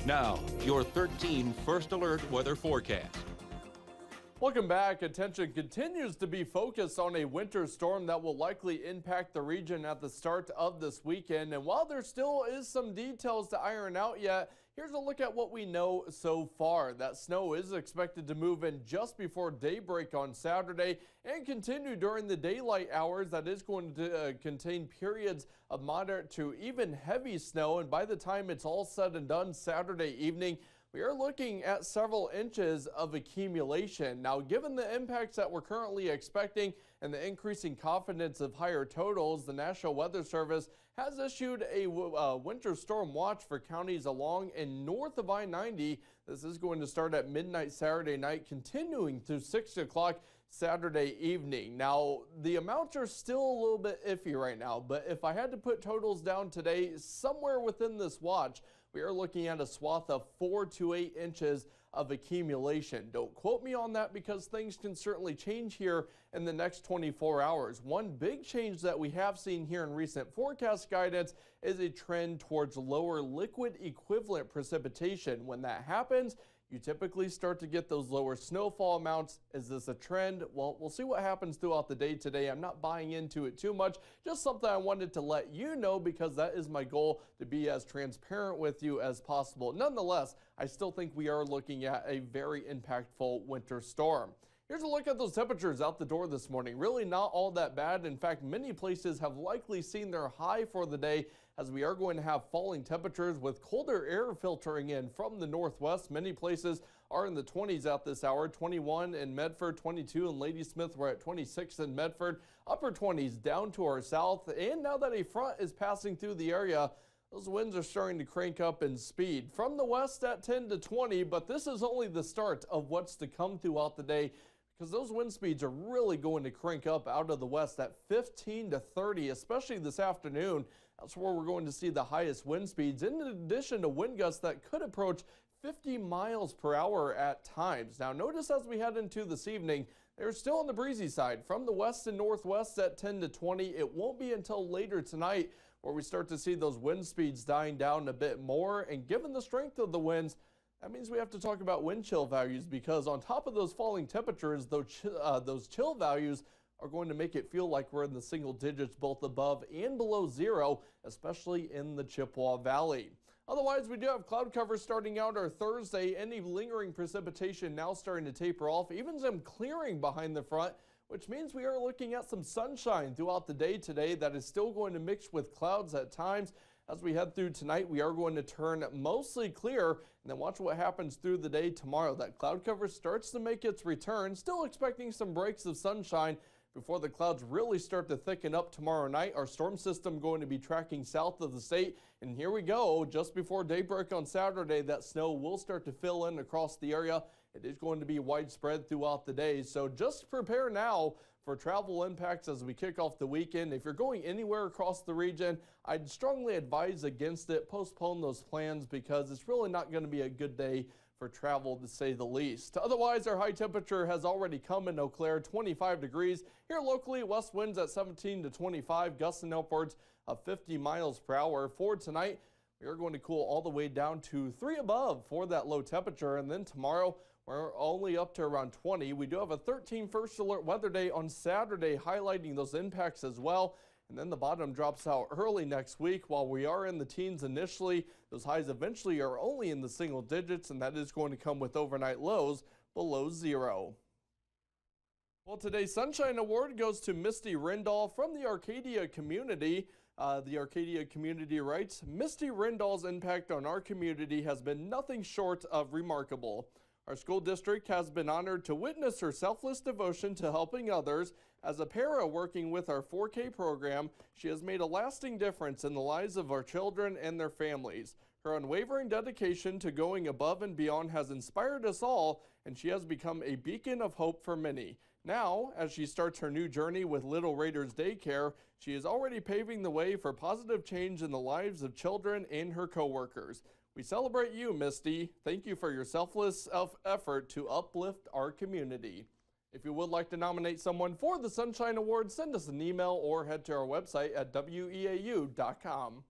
Now, your 13 First Alert weather forecast. Welcome back. Attention continues to be focused on a winter storm that will likely impact the region at the start of this weekend. And while there still is some details to iron out yet, here's a look at what we know so far. That snow is expected to move in just before daybreak on Saturday and continue during the daylight hours. That is going to contain periods of moderate to even heavy snow. And by the time it's all said and done Saturday evening, we are looking at several inches of accumulation. Now, given the impacts that we're currently expecting and the increasing confidence of higher totals, the National Weather Service has issued a winter storm watch for counties along and north of I-90. This is going to start at midnight Saturday night, continuing through 6 o'clock Saturday evening. Now, the amounts are still a little bit iffy right now, but if I had to put totals down today, somewhere within this watch, we are looking at a swath of 4 to 8 inches of accumulation. Don't quote me on that because things can certainly change here in the next 24 hours. One big change that we have seen here in recent forecast guidance is a trend towards lower liquid equivalent precipitation. When that happens, you typically start to get those lower snowfall amounts. Is this a trend? Well, we'll see what happens throughout the day today. I'm not buying into it too much. Just something I wanted to let you know because that is my goal, to be as transparent with you as possible. Nonetheless, I still think we are looking at a very impactful winter storm. Here's a look at those temperatures out the door this morning. Really not all that bad. In fact, many places have likely seen their high for the day, as we are going to have falling temperatures with colder air filtering in from the northwest. Many places are in the 20s at this hour. 21 in Medford, 22 in Ladysmith. We're at 26 in Medford, upper 20s down to our south. And now that a front is passing through the area, those winds are starting to crank up in speed from the west at 10 to 20, but this is only the start of what's to come throughout the day, because those wind speeds are really going to crank up out of the west at 15 to 30, especially this afternoon. That's where we're going to see the highest wind speeds, in addition to wind gusts that could approach 50 miles per hour at times. Now, notice as we head into this evening, they're still on the breezy side from the west and northwest at 10 to 20. It won't be until later tonight where we start to see those wind speeds dying down a bit more. And given the strength of the winds, that means we have to talk about wind chill values, because on top of those falling temperatures, those chill values are going to make it feel like we're in the single digits, both above and below zero, especially in the Chippewa Valley. Otherwise, we do have cloud cover starting out our Thursday. Any lingering precipitation now starting to taper off, even some clearing behind the front, which means we are looking at some sunshine throughout the day today that is still going to mix with clouds at times. As we head through tonight, we are going to turn mostly clear, and then watch what happens through the day tomorrow. That cloud cover starts to make its return, still expecting some breaks of sunshine before the clouds really start to thicken up tomorrow night. Our storm system going to be tracking south of the state, and here we go. Just before daybreak on Saturday, that snow will start to fill in across the area. It is going to be widespread throughout the day, so just prepare now for travel impacts as we kick off the weekend. If you're going anywhere across the region, I'd strongly advise against it. Postpone those plans, because it's really not going to be a good day for travel, to say the least. Otherwise, our high temperature has already come in Eau Claire, 25 degrees. Here locally, west winds at 17 to 25, gusting upwards of 50 miles per hour. For tonight, we are going to cool all the way down to 3 above for that low temperature. And then tomorrow, we're only up to around 20. We do have a 13 first alert weather day on Saturday, highlighting those impacts as well. And then the bottom drops out early next week. While we are in the teens initially, those highs eventually are only in the single digits, and that is going to come with overnight lows below zero. Well, today's Sunshine Award goes to Misty Rindall from the Arcadia community. The Arcadia community writes, "Misty Rindall's impact on our community has been nothing short of remarkable. Our school district has been honored to witness her selfless devotion to helping others. As a para working with our 4K program, she has made a lasting difference in the lives of our children and their families. Her unwavering dedication to going above and beyond has inspired us all, and she has become a beacon of hope for many. Now, as she starts her new journey with Little Raiders Daycare, she is already paving the way for positive change in the lives of children and her coworkers. We celebrate you, Misty. Thank you for your selfless effort to uplift our community." If you would like to nominate someone for the Sunshine Award, send us an email or head to our website at weau.com.